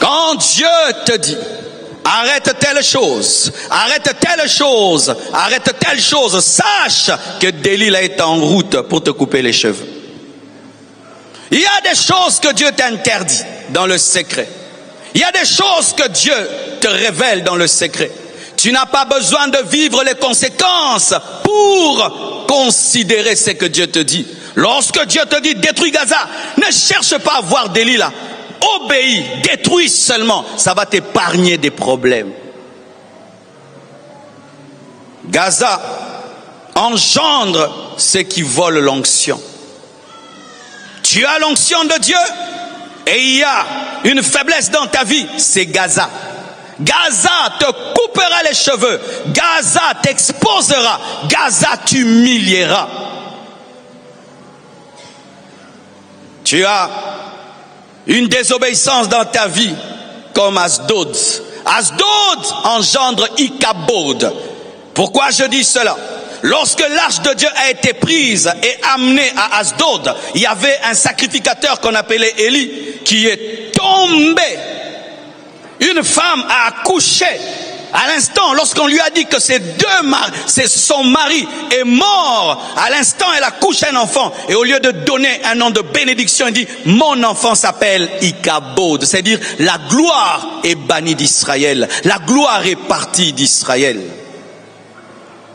Quand Dieu te dit, arrête telle chose, arrête telle chose, arrête telle chose, sache que Delilah est en route pour te couper les cheveux. Il y a des choses que Dieu t'interdit dans le secret. Il y a des choses que Dieu te révèle dans le secret. Tu n'as pas besoin de vivre les conséquences pour considérer ce que Dieu te dit. Lorsque Dieu te dit détruis Gaza, ne cherche pas à voir Delilah. Obéis, détruis seulement. Ça va t'épargner des problèmes. Gaza engendre ceux qui volent l'onction. Tu as l'onction de Dieu et il y a une faiblesse dans ta vie, c'est Gaza. Gaza te coupera les cheveux. Gaza t'exposera. Gaza t'humiliera. Tu as une désobéissance dans ta vie comme Asdod. Asdod engendre Ichabod. Pourquoi je dis cela? Lorsque l'arche de Dieu a été prise et amenée à Asdod, il y avait un sacrificateur qu'on appelait Élie qui est tombé. Une femme a accouché à l'instant, lorsqu'on lui a dit que son mari est mort, à l'instant elle accouche un enfant. Et au lieu de donner un nom de bénédiction, elle dit, mon enfant s'appelle Ichabod. C'est-à-dire, la gloire est bannie d'Israël. La gloire est partie d'Israël.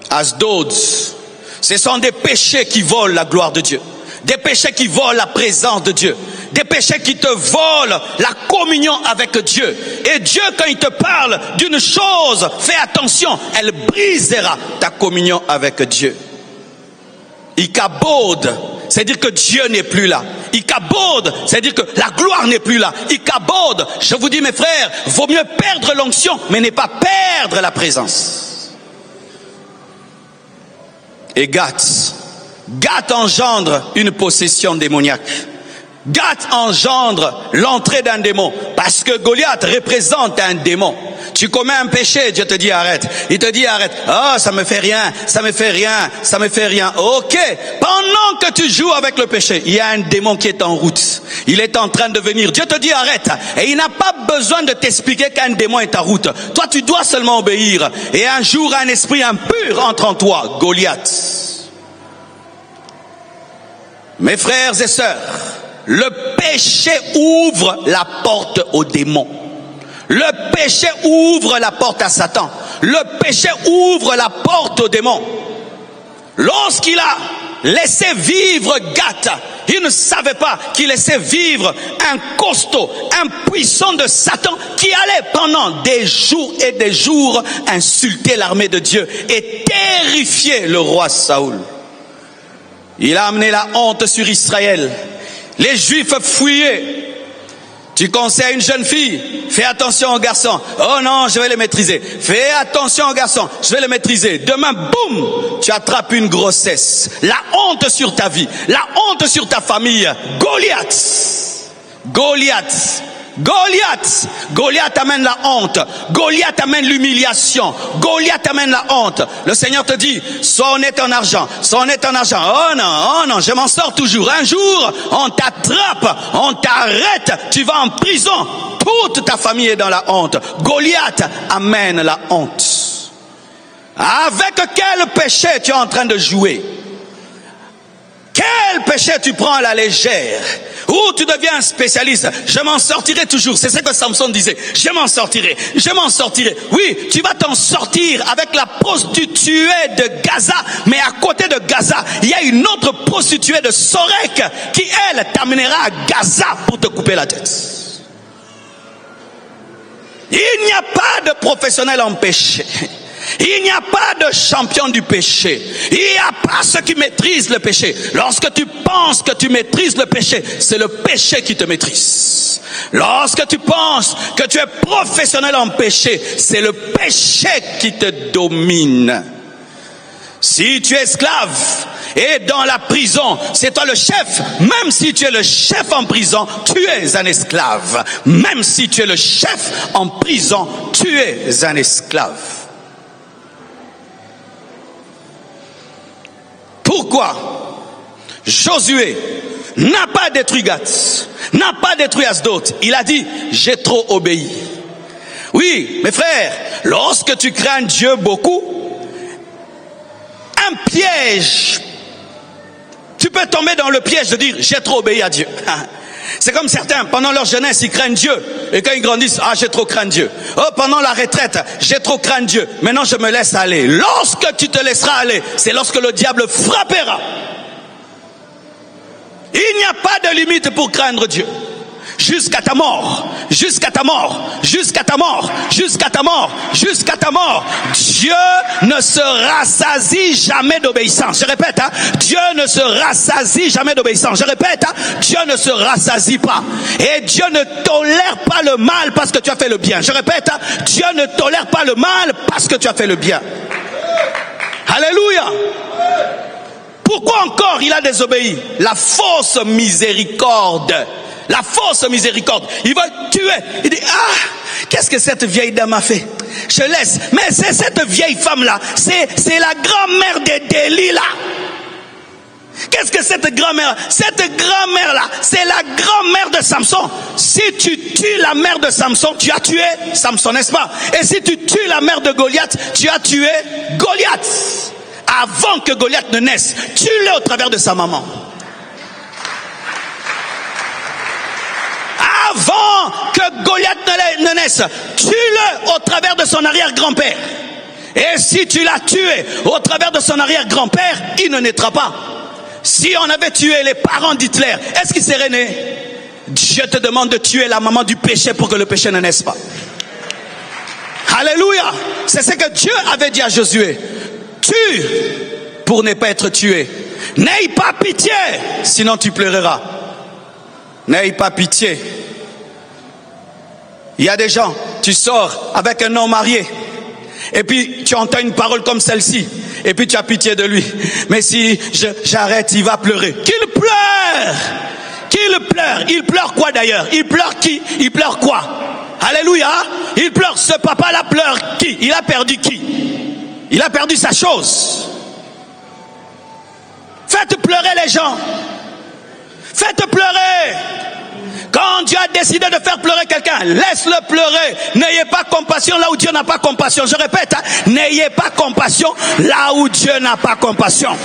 Asdod, ce sont des péchés qui volent la gloire de Dieu. Des péchés qui volent la présence de Dieu. Des péchés qui te volent la communion avec Dieu. Et Dieu, quand il te parle d'une chose, fais attention, elle brisera ta communion avec Dieu. Ichabod, c'est-à-dire que Dieu n'est plus là. Ichabod, c'est-à-dire que la gloire n'est plus là. Ichabod, je vous dis mes frères, vaut mieux perdre l'onction, mais ne pas perdre la présence. Et Gath engendre une possession démoniaque. Gath engendre l'entrée d'un démon. Parce que Goliath représente un démon. Tu commets un péché, Dieu te dit arrête. Il te dit arrête. Oh, ça me fait rien, ça me fait rien, ça me fait rien. Ok. Pendant que tu joues avec le péché, il y a un démon qui est en route. Il est en train de venir. Dieu te dit arrête. Et il n'a pas besoin de t'expliquer qu'un démon est en route. Toi, tu dois seulement obéir. Et un jour, un esprit impur entre en toi. Goliath. Mes frères et sœurs, le péché ouvre la porte aux démons. Le péché ouvre la porte à Satan. Le péché ouvre la porte aux démons. Lorsqu'il a laissé vivre Gath, il ne savait pas qu'il laissait vivre un costaud, un puissant de Satan qui allait pendant des jours et des jours insulter l'armée de Dieu et terrifier le roi Saoul. Il a amené la honte sur Israël. Les Juifs fuyaient. Tu conseilles à une jeune fille, fais attention aux garçons. Oh non, je vais les maîtriser. Fais attention aux garçons, je vais les maîtriser. Demain, boum, tu attrapes une grossesse. La honte sur ta vie, la honte sur ta famille. Goliath. Goliath. Goliath. Goliath amène la honte. Goliath amène l'humiliation. Goliath amène la honte. Le Seigneur te dit, sois honnête en argent. Sois honnête en argent. Oh non, je m'en sors toujours. Un jour, on t'attrape, on t'arrête, tu vas en prison. Toute ta famille est dans la honte. Goliath amène la honte. Avec quel péché tu es en train de jouer? Quel péché tu prends à la légère? Ou tu deviens un spécialiste? Je m'en sortirai toujours. C'est ce que Samson disait. Je m'en sortirai. Je m'en sortirai. Oui, tu vas t'en sortir avec la prostituée de Gaza. Mais à côté de Gaza, il y a une autre prostituée de Sorek qui, elle, t'amènera à Gaza pour te couper la tête. Il n'y a pas de professionnel en péché. Il n'y a pas de champion du péché. Il n'y a pas ceux qui maîtrisent le péché. Lorsque tu penses que tu maîtrises le péché, c'est le péché qui te maîtrise. Lorsque tu penses que tu es professionnel en péché, c'est le péché qui te domine. Si tu es esclave et dans la prison, c'est toi le chef. Même si tu es le chef en prison, tu es un esclave. Même si tu es le chef en prison, tu es un esclave. Pourquoi Josué n'a pas détruit Gath, n'a pas détruit Asdod. Il a dit, j'ai trop obéi. Oui, mes frères, lorsque tu crains Dieu beaucoup, un piège, tu peux tomber dans le piège de dire, j'ai trop obéi à Dieu. C'est comme certains, pendant leur jeunesse, ils craignent Dieu. Et quand ils grandissent, j'ai trop craint Dieu. Oh, pendant la retraite, j'ai trop craint Dieu. Maintenant, je me laisse aller. Lorsque tu te laisseras aller, c'est lorsque le diable frappera. Il n'y a pas de limite pour craindre Dieu. Jusqu'à ta mort, jusqu'à ta mort, jusqu'à ta mort, jusqu'à ta mort, jusqu'à ta mort. Dieu ne se rassasie jamais d'obéissance. Je répète, Dieu ne se rassasie jamais d'obéissance. Je répète, Dieu ne se rassasie pas. Et Dieu ne tolère pas le mal parce que tu as fait le bien. Je répète, Dieu ne tolère pas le mal parce que tu as fait le bien. Alléluia. Pourquoi encore il a désobéi? La fausse miséricorde. La fausse miséricorde. Il va tuer. Il dit, qu'est-ce que cette vieille dame a fait? Je laisse. Mais c'est cette vieille femme-là. C'est la grand-mère de Delilah. Qu'est-ce que cette grand-mère? Cette grand-mère-là, c'est la grand-mère de Samson. Si tu tues la mère de Samson, tu as tué Samson, n'est-ce pas? Et si tu tues la mère de Goliath, tu as tué Goliath. Avant que Goliath ne naisse, tue-le au travers de sa maman. Avant que Goliath ne naisse, tue-le au travers de son arrière-grand-père. Et si tu l'as tué au travers de son arrière-grand-père, il ne naîtra pas. Si on avait tué les parents d'Hitler, est-ce qu'il serait né? Dieu te demande de tuer la maman du péché pour que le péché ne naisse pas. Alléluia. C'est ce que Dieu avait dit à Josué. Tue pour ne pas être tué. N'aie pas pitié, sinon tu pleureras. N'aie pas pitié. Il y a des gens, tu sors avec un homme marié, et puis tu entends une parole comme celle-ci, et puis tu as pitié de lui. Mais si j'arrête, il va pleurer. Qu'il pleure! Qu'il pleure! Il pleure quoi d'ailleurs? Il pleure qui? Il pleure quoi? Alléluia! Il pleure, ce papa-là pleure qui? Il a perdu qui? Il a perdu sa chose. Faites pleurer les gens. Faites pleurer. Quand Dieu a décidé de faire pleurer quelqu'un, laisse-le pleurer. N'ayez pas compassion là où Dieu n'a pas compassion. Je répète, n'ayez pas compassion là où Dieu n'a pas compassion.